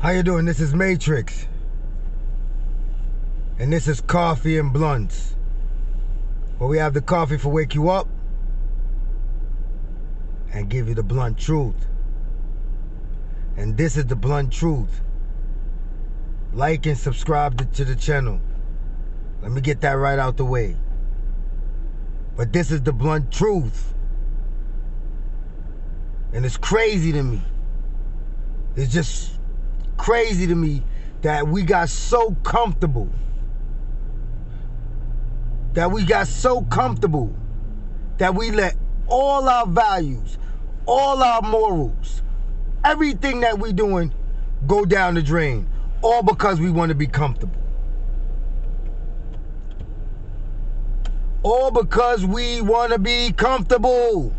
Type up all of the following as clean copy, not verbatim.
How you doing? This is Matrix. And this is Coffee and Blunts, where we have the coffee for wake you up and give you the blunt truth. And this is the blunt truth. Like and subscribe to the channel. Let me get that right out the way. But this is the blunt truth. And it's crazy to me. It's just crazy to me that we got so comfortable. That we let all our values, all our morals, everything that we doing go down the drain. All because we want to be comfortable. All because we want to be comfortable.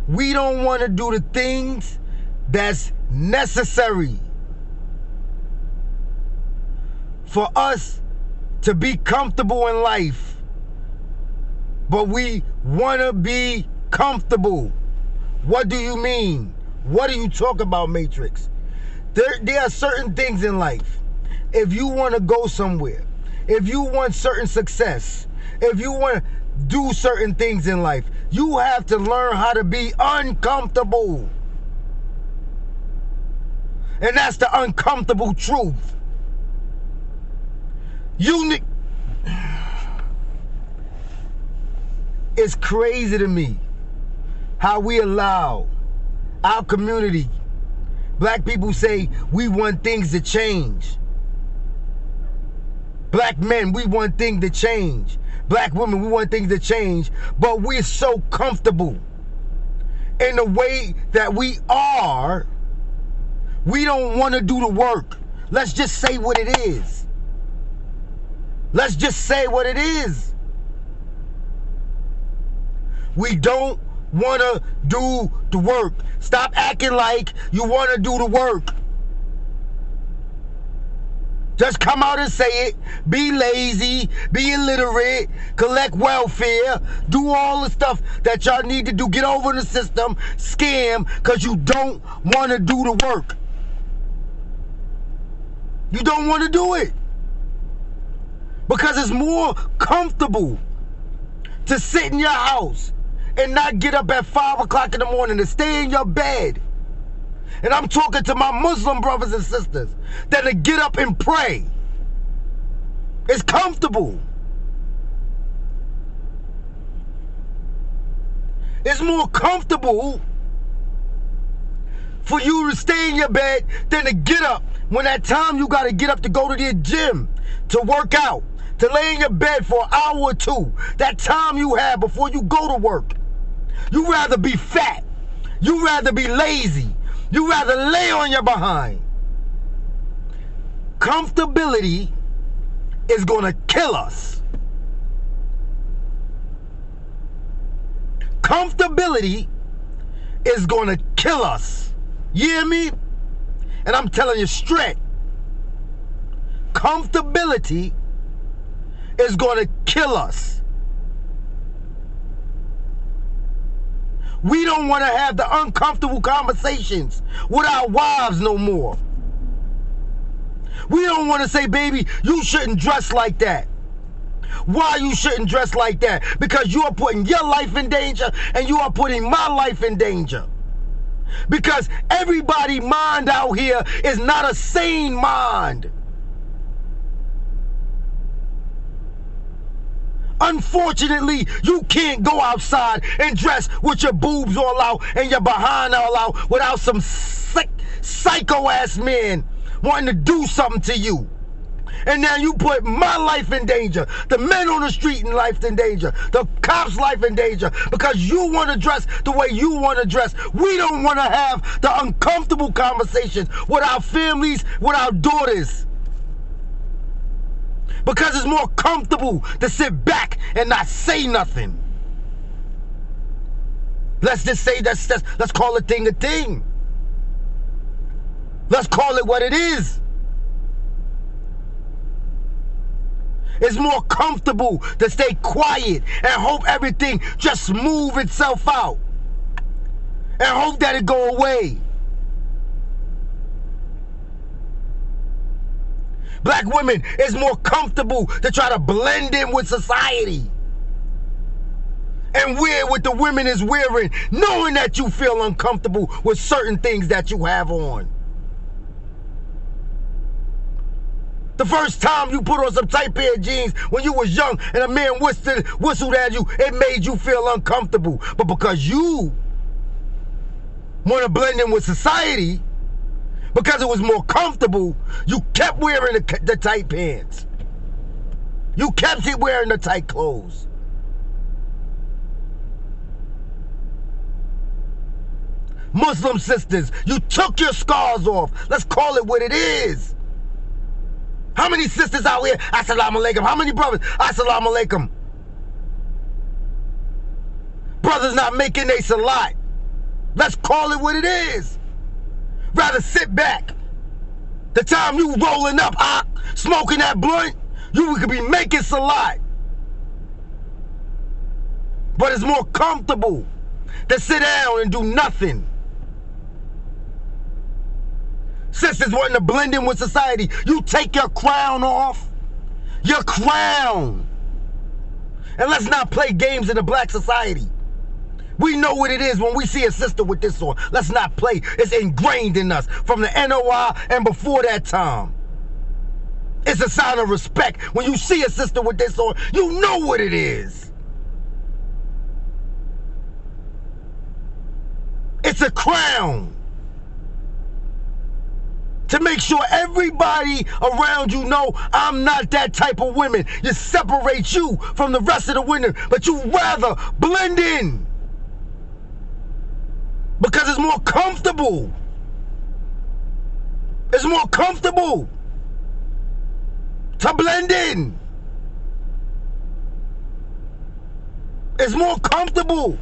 We don't want to do the things that's necessary for us to be comfortable in life. But we want to be comfortable. What do you mean? What do you talk about, Matrix? There are certain things in life. If you want to go somewhere, if you want certain success, if you want to do certain things in life, you have to learn how to be uncomfortable. And that's the uncomfortable truth. It's crazy to me how we allow our community, black people, say we want things to change. Black men, we want things to change. Black women, we want things to change. But we're so comfortable in the way that we are, we don't want to do the work. Let's just say what it is. Let's just say what it is. We don't want to do the work. Stop acting like you want to do the work. Just come out and say it. Be lazy, be illiterate, collect welfare, do all the stuff that y'all need to do. Get over the system, scam, because you don't want to do the work. You don't want to do it. Because it's more comfortable to sit in your house and not get up at 5 o'clock in the morning, to stay in your bed. And I'm talking to my Muslim brothers and sisters that to get up and pray. It's comfortable. It's more comfortable for you to stay in your bed than to get up when that time you got to get up to go to the gym, to work out, to lay in your bed for an hour or two. That time you have before you go to work. You rather be fat. You rather be lazy. You rather lay on your behind. Comfortability is going to kill us. Comfortability is going to kill us. You hear me? And I'm telling you straight. Comfortability is going to kill us. We don't want to have the uncomfortable conversations with our wives no more. We don't want to say, baby, you shouldn't dress like that. Why you shouldn't dress like that? Because you are putting your life in danger and you are putting my life in danger. Because everybody's mind out here is not a sane mind. Unfortunately, you can't go outside and dress with your boobs all out and your behind all out without some sick, psycho-ass man wanting to do something to you. And now you put my life in danger, the men on the street in life in danger, the cops' life in danger, because you want to dress the way you want to dress. We don't want to have the uncomfortable conversations with our families, with our daughters. Because it's more comfortable to sit back and not say nothing. Let's just say let's call a thing a thing. Let's call it what it is. It's more comfortable to stay quiet and hope everything just move itself out. And hope that it go away. Black women, it's more comfortable to try to blend in with society and wear what the women is wearing, knowing that you feel uncomfortable with certain things that you have on. The first time you put on some tight pair of jeans when you was young and a man whistled at you, it made you feel uncomfortable. But because you want to blend in with society, because it was more comfortable, you kept wearing the tight pants. You kept wearing the tight clothes. Muslim sisters, you took your scars off. Let's call it what it is. How many sisters out here? Assalamu alaikum. How many brothers? Assalamu alaikum. Brothers not making they salat. Let's call it what it is. Rather sit back. The time you rolling up, smoking that blunt, you could be making salat. But it's more comfortable to sit down and do nothing. Sisters wanting to blend in with society. You take your crown off. Your crown. And let's not play games in the black society. We know what it is when we see a sister with this on. Let's not play. It's ingrained in us from the NOI and before that time. It's a sign of respect. When you see a sister with this on, you know what it is. It's a crown. To make sure everybody around you know I'm not that type of woman. You separate you from the rest of the women, but you rather blend in. Because it's more comfortable. It's more comfortable to blend in. It's more comfortable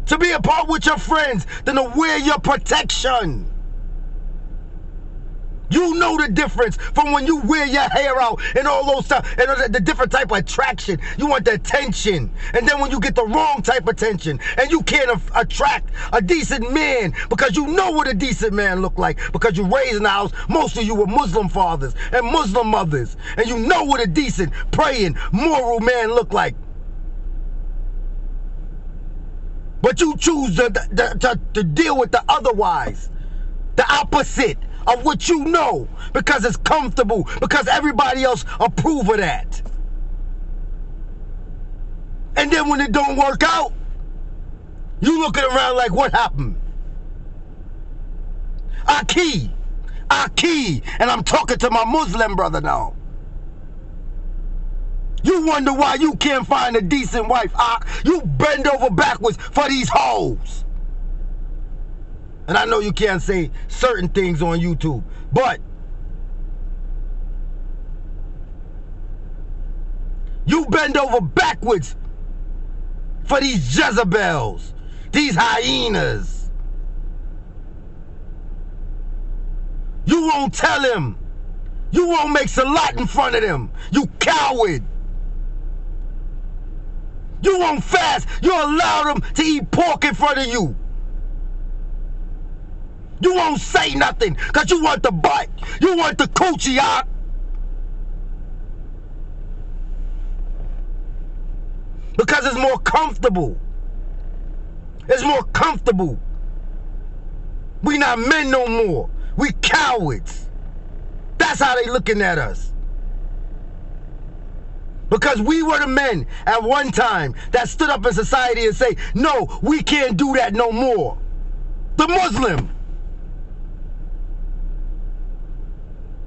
to be apart with your friends than to wear your protection. You know the difference from when you wear your hair out and all those stuff, and the different type of attraction. You want the attention, and then when you get the wrong type of attention, and you can't attract a decent man because you know what a decent man look like because you raised in the house, most of you were Muslim fathers and Muslim mothers, and you know what a decent, praying, moral man look like. But you choose to deal with the otherwise, the opposite of what you know, because it's comfortable, because everybody else approve of that. And then when it don't work out, you looking around like, what happened? Aki, and I'm talking to my Muslim brother now. You wonder why you can't find a decent wife. You bend over backwards for these hoes. And I know you can't say certain things on YouTube, but you bend over backwards for these Jezebels, these hyenas. You won't tell him. You won't make salat in front of them. You coward. You won't fast. You allow them to eat pork in front of you. You won't say nothing because you want the butt. You want the coochie out. Because it's more comfortable. It's more comfortable. We not men no more. We cowards. That's how they looking at us. Because we were the men at one time that stood up in society and say, no, we can't do that no more. The Muslim.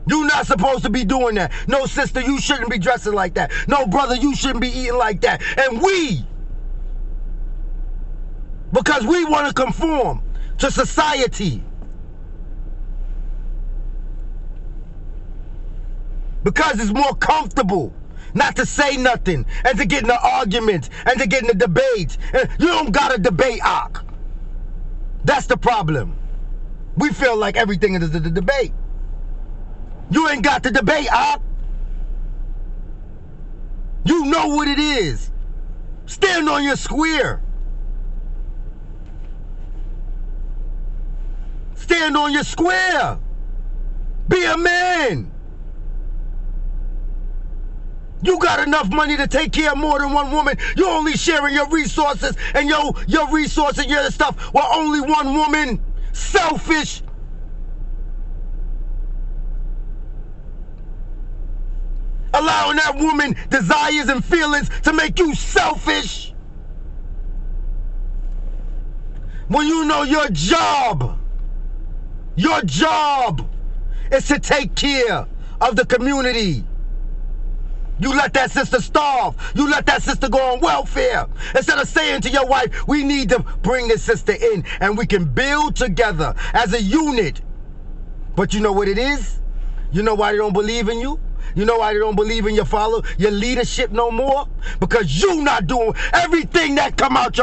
You're not supposed to be doing that. No, sister, you shouldn't be dressing like that. No, brother, you shouldn't be eating like that. And we, because we want to conform to society, because it's more comfortable not to say nothing and to get in the arguments and to get in the debates. And you don't got to debate, Ak. That's the problem. We feel like everything is a debate. You ain't got to debate, Ak. You know what it is. Stand on your square. Stand on your square. Be a man. You got enough money to take care of more than one woman. You're only sharing your resources and your resources and your stuff with only one woman. Selfish. Allowing that woman desires and feelings to make you selfish. When you know your job is to take care of the community. You let that sister starve. You let that sister go on welfare. Instead of saying to your wife, we need to bring this sister in and we can build together as a unit. But you know what it is? You know why they don't believe in you? You know why they don't believe in your leadership no more? Because you not doing everything that come out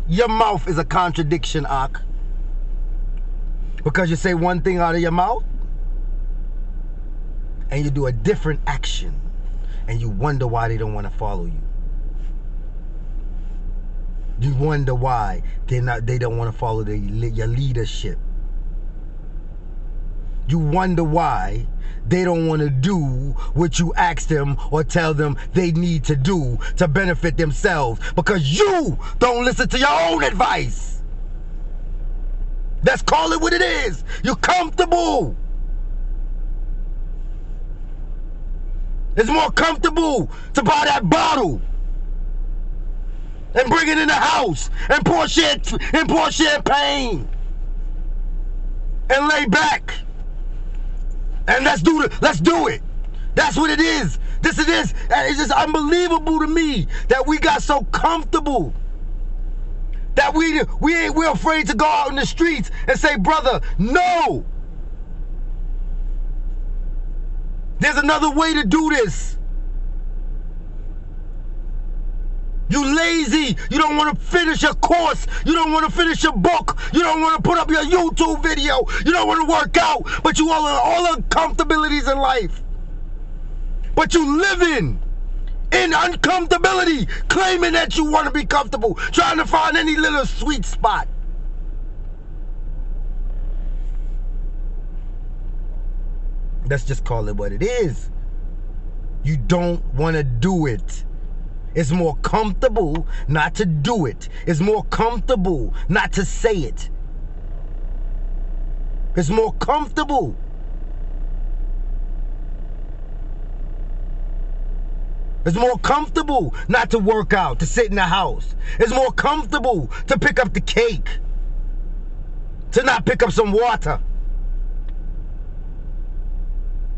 your mouth is a contradiction, Ak. Because you say one thing out of your mouth and you do a different action. And you wonder why they don't want to follow you. You wonder why they don't want to follow your leadership. You wonder why they don't want to do what you ask them or tell them they need to do to benefit themselves. Because you don't listen to your own advice. Let's call it what it is. You're comfortable. It's more comfortable to buy that bottle and bring it in the house and pour champagne and lay back and let's do it. That's what it is. This it is. And it's just unbelievable to me that we got so comfortable that we're afraid to go out in the streets and say, brother, no. There's another way to do this. You lazy. You don't want to finish your course. You don't want to finish your book. You don't want to put up your YouTube video. You don't want to work out. But you all the comfortabilities in life. But you living in uncomfortability, claiming that you want to be comfortable, trying to find any little sweet spot. Let's just call it what it is. You don't want to do it. It's more comfortable not to do it. It's more comfortable not to say it. It's more comfortable. It's more comfortable not to work out, to sit in the house. It's more comfortable to pick up the cake, to not pick up some water.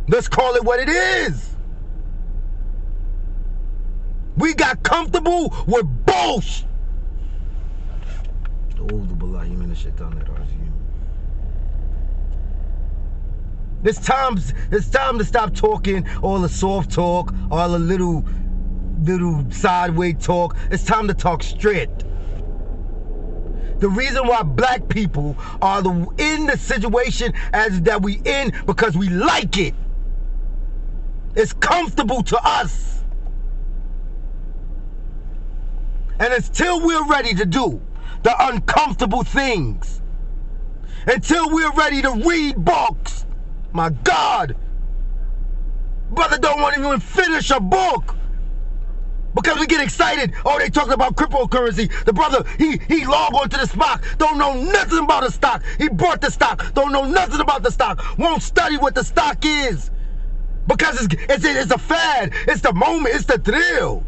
Let's call it what it is. We got comfortable with bullshit. It's time to stop talking all the soft talk, all the little sideways talk. It's time to talk straight. The reason why black people are in the situation as that we in because we like it. It's comfortable to us. And until we're ready to do the uncomfortable things, until we're ready to read books, my God, brother don't want to even finish a book because we get excited. Oh, they talking about cryptocurrency. The brother, he logged onto the stock, don't know nothing about the stock. He bought the stock, don't know nothing about the stock, won't study what the stock is because it's a fad, it's the moment, it's the thrill.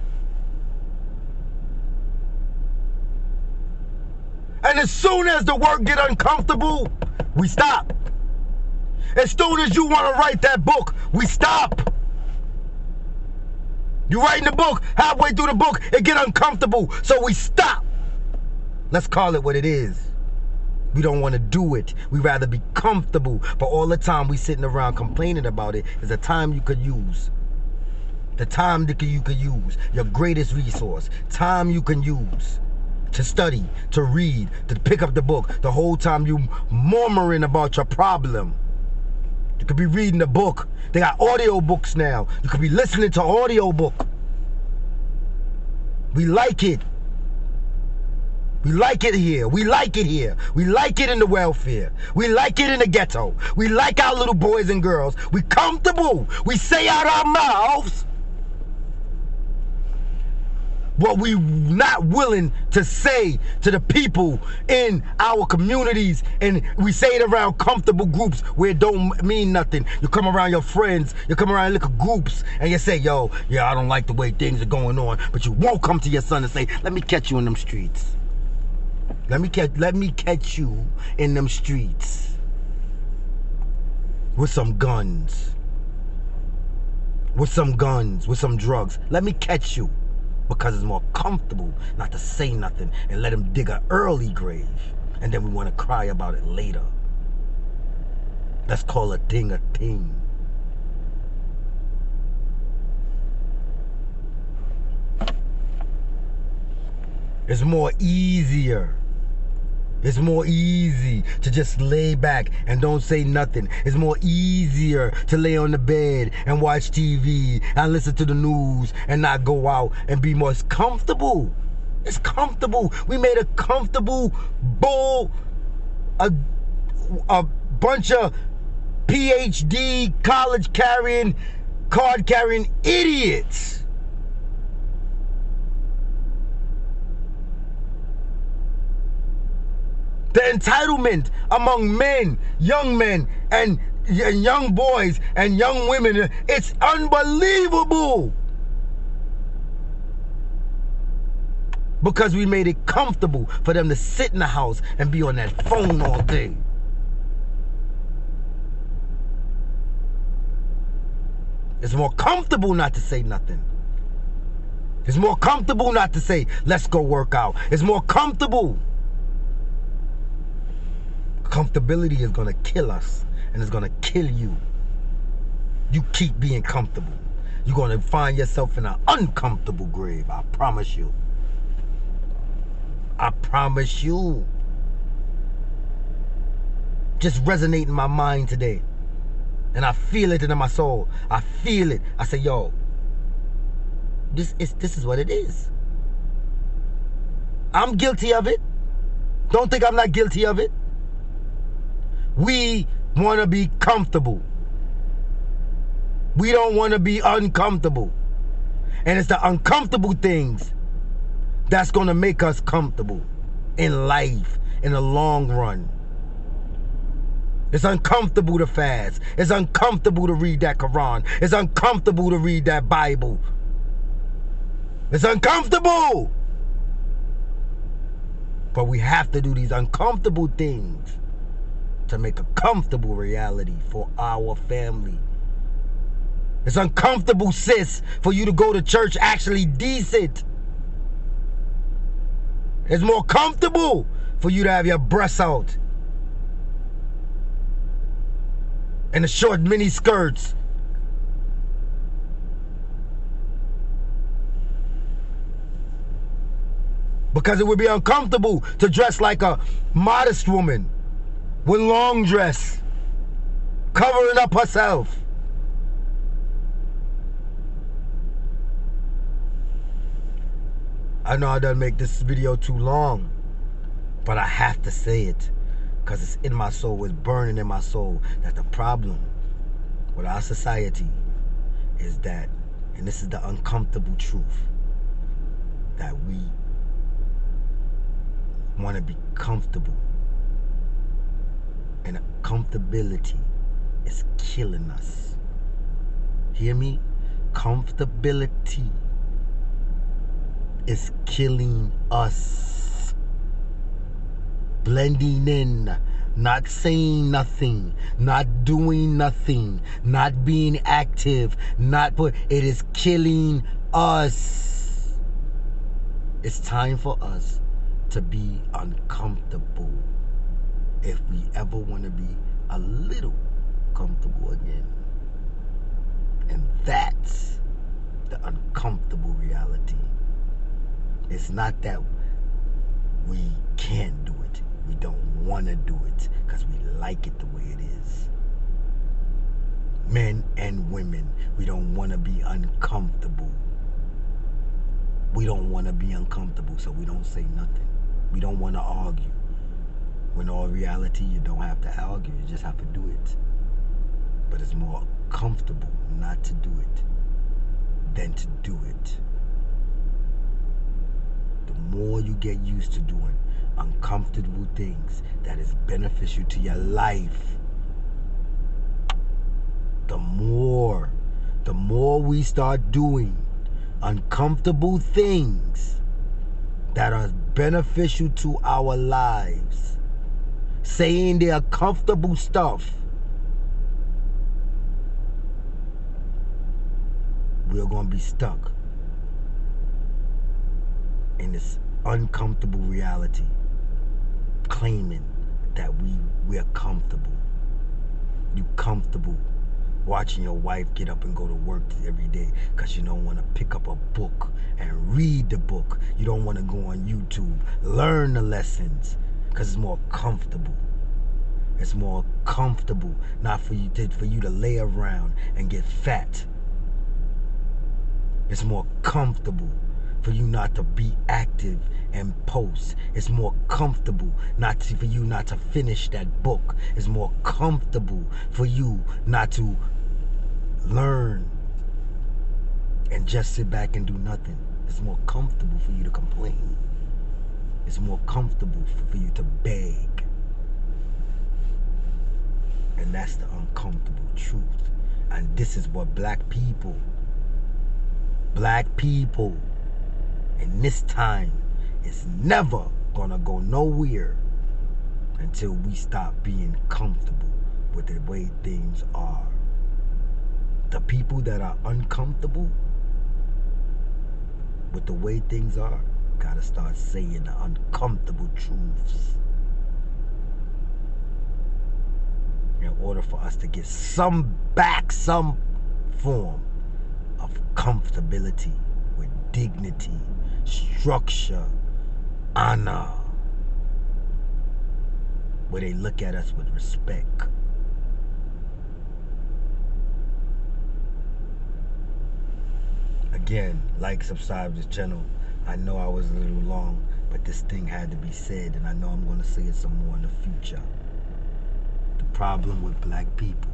And as soon as the work get uncomfortable, we stop. As soon as you want to write that book, we stop. You writing the book, halfway through the book, it get uncomfortable, so we stop. Let's call it what it is. We don't want to do it. We rather be comfortable. But all the time we sitting around complaining about it is a time you could use. The time that you could use. Your greatest resource. Time you can use. To study, to read, to pick up the book. The whole time you murmuring about your problem. You could be reading a book. They got audio books now. You could be listening to audio book. We like it. We like it here. We like it here. We like it in the welfare. We like it in the ghetto. We like our little boys and girls. We comfortable. We say out our mouths what we not willing to say to the people in our communities, and we say it around comfortable groups where it don't mean nothing. You come around your friends, you come around little groups, and you say, yo, yeah, I don't like the way things are going on, but you won't come to your son and say, let me catch you in them streets. Let me catch you in them streets with some guns, with some drugs. Let me catch you, because it's more comfortable not to say nothing and let him dig an early grave, and then we want to cry about it later. Let's call a thing a thing. It's more easier. It's more easy to just lay back and don't say nothing. It's more easier to lay on the bed and watch TV and listen to the news and not go out and be more comfortable. It's comfortable. We made a comfortable a bunch of PhD, college carrying, card carrying idiots. The entitlement among men, and young boys and young women, it's unbelievable. Because we made it comfortable for them to sit in the house and be on that phone all day. It's more comfortable not to say nothing. It's more comfortable not to say, let's go work out. It's more comfortable. Comfortability is gonna kill us, and it's gonna kill you. You keep being comfortable, you're gonna find yourself in an uncomfortable grave. I promise you. I promise you. Just resonate in my mind today, and I feel it in my soul. I feel it. I say, yo, this is what it is. I'm guilty of it. Don't think I'm not guilty of it. We want to be comfortable. We don't want to be uncomfortable. And it's the uncomfortable things that's going to make us comfortable in life in the long run. It's uncomfortable to fast. It's uncomfortable to read that Quran. It's uncomfortable to read that Bible. It's uncomfortable. But we have to do these uncomfortable things to make a comfortable reality for our family. It's uncomfortable, sis, for you to go to church actually decent. It's more comfortable for you to have your breasts out and the short mini skirts. Because it would be uncomfortable to dress like a modest woman with long dress, covering up herself. I know I done make this video too long, but I have to say it because it's in my soul, it's burning in my soul, that the problem with our society is that, and this is the uncomfortable truth, that we want to be comfortable. And comfortability is killing us. Hear me? Comfortability is killing us. Blending in, not saying nothing, not doing nothing, not being active, it is killing us. It's time for us to be uncomfortable if we ever want to be a little comfortable again. And that's the uncomfortable reality. It's not that we can't do it. We don't want to do it because we like it the way it is. Men and women, we don't want to be uncomfortable. We don't want to be uncomfortable, so we don't say nothing. We don't want to argue. When all reality, you don't have to argue. You just have to do it. But it's more comfortable not to do it than to do it. The more you get used to doing uncomfortable things that is beneficial to your life, the more we start doing uncomfortable things that are beneficial to our lives, saying they're comfortable stuff, we're going to be stuck in this uncomfortable reality, claiming that we're comfortable. You comfortable watching your wife get up and go to work every day because you don't want to pick up a book and read the book. You don't want to go on YouTube, learn the lessons, because it's more comfortable. It's more comfortable not for you to lay around and get fat. It's more comfortable for you not to be active and post. It's more comfortable for you not to finish that book. It's more comfortable for you not to learn and just sit back and do nothing. It's more comfortable for you to complain. It's more comfortable for you to beg. And that's the uncomfortable truth. And this is what black people in this time is never gonna go nowhere until we stop being comfortable with the way things are. The people that are uncomfortable with the way things are gotta start saying the uncomfortable truths in order for us to get some form of comfortability with dignity, structure, honor, where they look at us with respect. Again, like, subscribe to this channel. I know I was a little long, but this thing had to be said, and I know I'm going to say it some more in the future. The problem with black people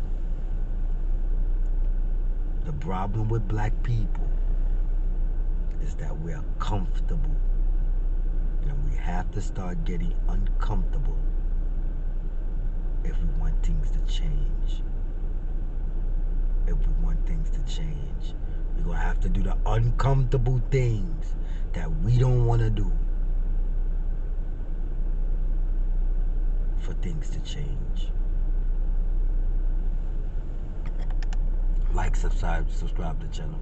is that we are comfortable, and we have to start getting uncomfortable if we want things to change. We're going to have to do the uncomfortable things that we don't want to do for things to change. Like, subscribe to the channel.